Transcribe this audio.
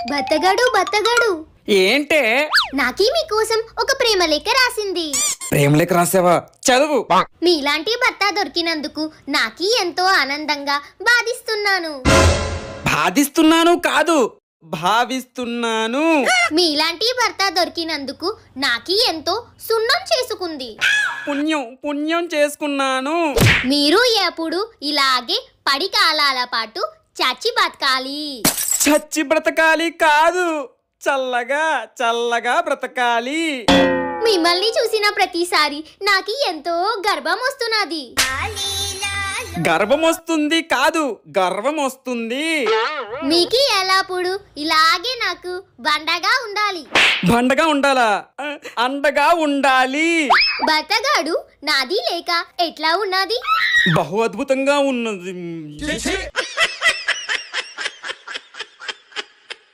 బత్తగాడు బత్తగాడు ఏంటే? నాకీ మీకోసం ఒక ప్రేమ లేఖ రాసింది. ప్రేమ లేఖ రాసావా? చదువు. మీలాంటి భర్త దొరికినందుకు నాకీ ఎంతో ఆనందంగా బాధిస్తున్నాను. బాధిస్తున్నాను కాదు, భావిస్తున్నాను. మీలాంటి భర్త దొరికినందుకు నాకీ ఎంతో సున్నం చేసుకుంది. పుణ్యం చేసుకున్నాను. మీరు ఎప్పుడు ఇలాగే పడి కాలాల పాటు చచ్చి బతకాలి. చచ్చి బ్రతకాలి కాదు, చల్లగా బ్రతకాలి. మిమ్మల్ని చూసిన ప్రతిసారి నాకి ఎంతో గర్వం వస్తున్నది. గర్వం వస్తుంది కాదు, గర్వం వస్తుంది. మీకి ఎల్లప్పుడు ఇలాగే నాకు బండగా ఉండాలి. బండగా ఉండాలా? అండగా ఉండాలి. బతగాడు నాది లేక ఎట్లా ఉన్నది? బహు అద్భుతంగా ఉన్నది.